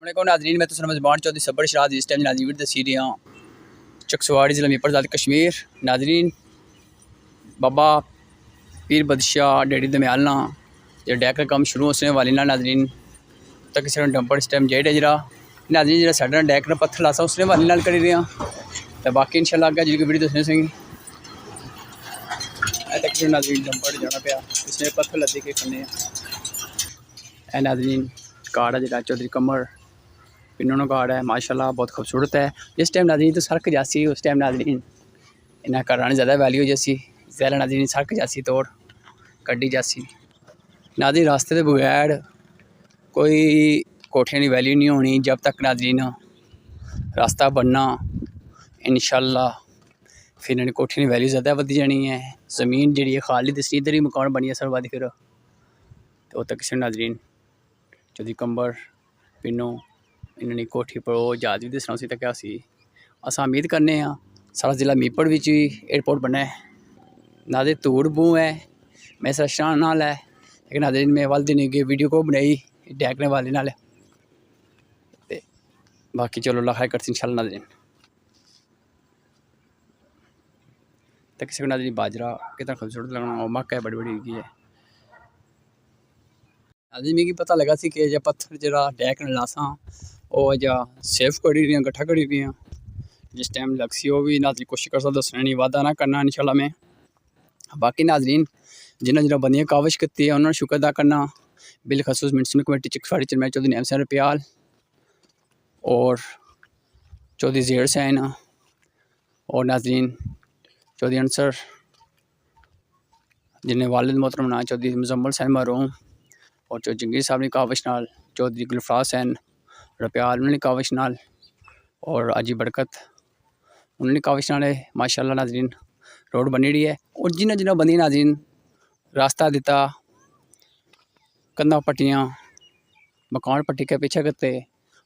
अस्सलाम नाज़रीन, मैं तो मेज़बान चौधरी सब्बर शराज इस टाइम नाज़रीन दसी रहा चकसवाड़ी ज़िला मीरपुर कश्मीर। नाज़रीन बाबा पीर बदशाह डेडी दमयालना जो डैक का काम शुरू उसने वाली ना नाज़रीन तक किसी डंपर इस टाइम जेड है जरा नाज़रीन जरा साढ़ा डैक का पत्थर लासा उसने वाली नाल करी रहा तो बाकी इंशाल्लाह अगर जी वीडियो दसने सही तक नाज़रीन डंपर जाना पाया इसने पत्थर लद्दी के करने नाज़रीन कार है जरा चौधरी कमर पिन्नों कार है माशाल्लाह बहुत खूबसूरत है। जिस टाइम नाज़रीन तो सड़क जासी उस टाइम नाज़रीन इन्हें कराने ज़्यादा वैल्यू जैसी ज़्यादा नाज़रीन सड़क जासी तोड़ गड्डी जासी नाज़रीन रास्ते के बगैर कोई कोठियां की वैल्यू नहीं होनी जब तक नाज़रीन रास्ता बनना इंशाल्लाह फिर इन्हें कोठियां की वैल्यू ज़्यादा बढ़ जानी है। ज़मीन जी खाली दसनी इधर ही मकान बनी सर बाद फिर तो तक किसी नाज़रीन चौधरी कंबर पिन्नो इन्होंने कोठी पर वो जहाज भी दसना उसी तक असी अस उम्मीद करने सारा जिला मीरपुर भी एयरपोर्ट बने नाज़रीन धूड़ बू है मैं सर शान नाल है लेकिन नाज़रीन मैं वाल दिन वीडियो को बनाई डैकने वाले नाल बाकी चलो अल्लाह खैर करती इंशाल्लाह। नाज़रीन तो किसी को नाज़रीन बाजरा कितना खूबसूरत लगना और मक्का है बड़ी बड़ी की है नाज़रीन मिगी पता लगा सी कि जो पत्थर जरा डैक ने लासा और जा सेफ करी रही गट्ठा करी रही जिस टाइम लगसी वो भी नाज़रीन कोशिश कर सकता दसना नहीं वादा ना करना इंशाल्लाह में। बाकी नाज़रीन जिन्हें जिन्हें बंदियाँ काविश की है उन्होंने शुक्र अदा करना बिलखसूस municipal committee Chakswari chairman Chaudhary Naeem Hussain Rupyal और चौधरी ज़ेर हुसैन और नाज़रीन चौधरी अंसर जिन्हें वालिद मोहतरम ना चौधरी मुजम्मल हुसैन मरूम और चौधरी जंगीर साहब ने काविश नाल चौधरी गुलफराज हुसैन रुपयाल उन्होंने काविश नाल और अजी बरकत उन्होंने काविश नाल माशाल्लाह नाज़रीन रोड बनी रही है और जिन्हें जिन्हें बंदी नाज़रीन रास्ता दिता कंधा पट्टियाँ मकान पट्टी के पीछे करते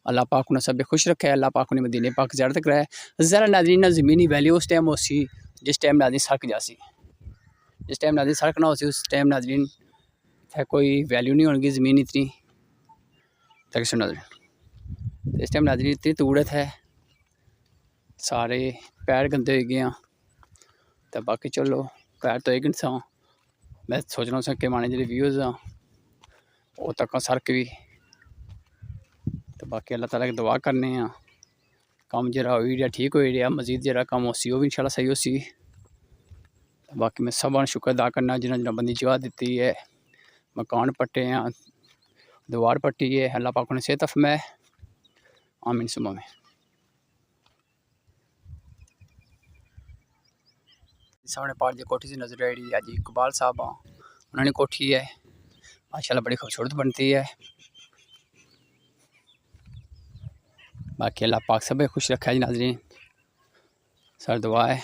अल्लाह पाक उन्हें सब खुश रखे अल्लाह पाक उन्हें मदीने पाक ज़ियारत कराए ज़रा नाज़रीन ना ज़मीनी वैल्यू उस टाइम होसी जिस टाइम नाज़रीन सड़क जासी जिस टाइम नाज़रीन सड़क ना होसी उस टाइम नाज़रीन है कोई वैल्यू नहीं होगी ज़मीन इतनी तक सुन नाज़रीन इस टाइम नाज़रीन इतनी तूड़त है सारे पैर गंदे हो गए तो बाकी चलो पैर तो एक इंसान मैं सोचना उस के माने जी व्यूज़ वो तक सड़क भी तो बाकी अल्लाह ताला की दुआ करने कम जरा हो गया ठीक हो गया मजीद जरा कम हो सी वो भी इंशाल्लाह सही हो सी। बाकी मैं सब शुक्र अदा करना जिन्हें जिन्हें बंदी जगह दी है मकान पट्टे हैं दीवार पट्टी है अल्लाह पाक ने सेहत फरमाए आमीन सुमा में। सामने पार की कोठी से नजर आ रही है जी इकबाल साहब उन्होंने कोठी है माशाल्लाह बड़ी खूबसूरत बनती है। बाकी अल्लाह पाक सब खुश रखा है जी नाज़रीन सर दुआ है।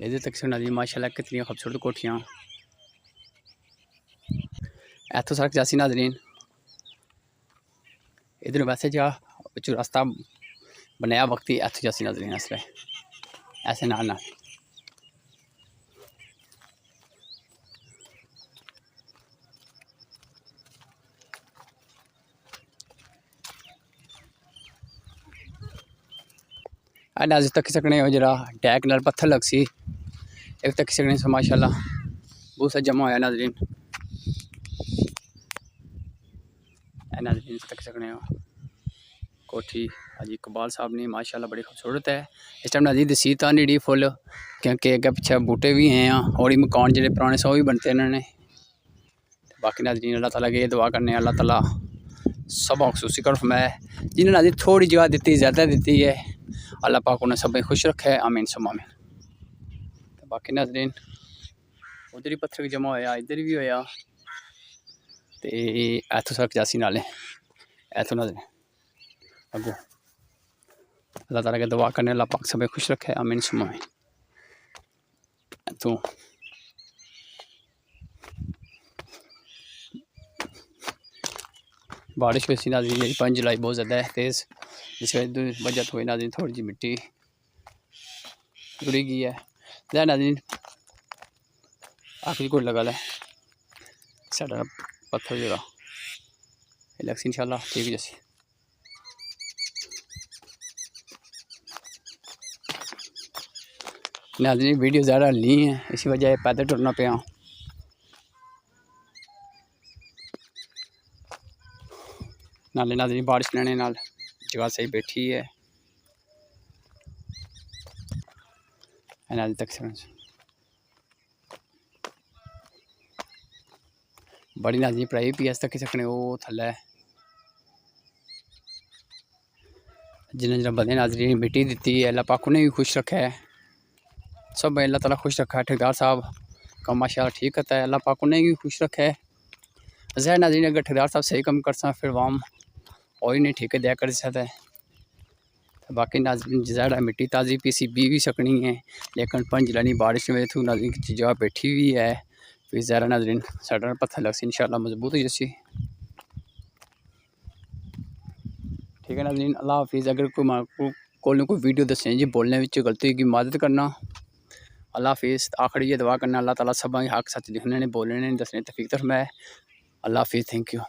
इधर तक से नाज़रीन माशाल्लाह कितनी खूबसूरत कोठियाँ इतों सड़क जासी नाज़रीन इधर वैसे जा रास्ता बनाया वक्त ही इतों जासी नाज़रीन असले ऐसे नाल नाज़रीन तक सकने हो जरा डैक नाल पत्थर लग सी एक तक सकने से माशाल्लाह बहुत सा जमा होया नाज़रीन नाज़रीन तक सकने हो कोठी अजी इकबाल साहब ने माशाल्लाह बड़ी खूबसूरत है। इस टाइम नाज़रीन दसी तो नहीं फुल क्योंकि अगर पीछे बूटे भी हैं और मकान जो पुराने सौ भी बनते इन्होंने बाकी नाज़रीन अल्लाह ताला के दुआ करने अल्लाह ताला सब खसूसी कर फरमाए जिन्हें नाज़रीन थोड़ी जगह दी ज़्यादा दी है अल्लाह पाक उन्हें सब खुश रखे आमीन सुमा में। तो बाकी नाज़रीन उधर ही पत्थर जमा होया इधर भी होया तो इतों सड़क जासी नाले इतों नाज़रीन अगो अल्लाह ताला के दुआ करने अल्लाह पाक सब खुश रखे आमीन सुमा में। तो बारिश वैसी नाज़रीन 5 जुलाई बहुत ज़्यादा है तेज़ जिस वजह हुई नाज़रीन थोड़ी जी मिट्टी जुड़ी गई है ज़रा नाज़रीन आखिरी कोई लगा लै साढ़ा पत्थर जरा लग्स इंशाल्लाह ठीक जैसी नाज़रीन वीडियो ज़्यादा नहीं है इसी वजह पैदल टुरना पिया नाले नाज़रीन बारिश लेने नाल जगह सही बैठी है नाल तक बड़ी नाज़रीन पढ़ाई पी अस तक सकने वो थल्ले जिन्हें जिन्हें बंदे नाज़रीन मिट्टी दी है अल्लाह पाक उन्हें भी खुश रखा है सब अल्लाह ताला खुश रखा है ठेकेदार साहब कम माशाअल्लाह ठीक करता है अल्लाह पाक उन्हें भी खुश रखा है ज़ाहिर नाज़रीन अगर ठेकेदार साहब सही कम करता फिर वाम और ही नहीं ठेके दिया कर सकता है बाकी नाज़रीन ज़्यादा मिट्टी ताज़ी पीसी भी सकनी है लेकिन पंजलानी बारिश में थू नाज़रीन की जगह बैठी हुई है फिर ज़्यादा नाज़रीन साढ़ा पत्थर लग इंशाल्लाह मजबूत हो जैसी ठीक है नाज़रीन अल्लाह हाफिज़ अगर कोई वीडियो दसें जी बोलने में गलती की मदद करना अल्लाह हाफिज़ आखिरी ये दुआ करना अल्लाह ताला सब हक सच लिखने बोलने दसने तौफीक फरमाए अल्लाह हाफिज़ थैंक यू।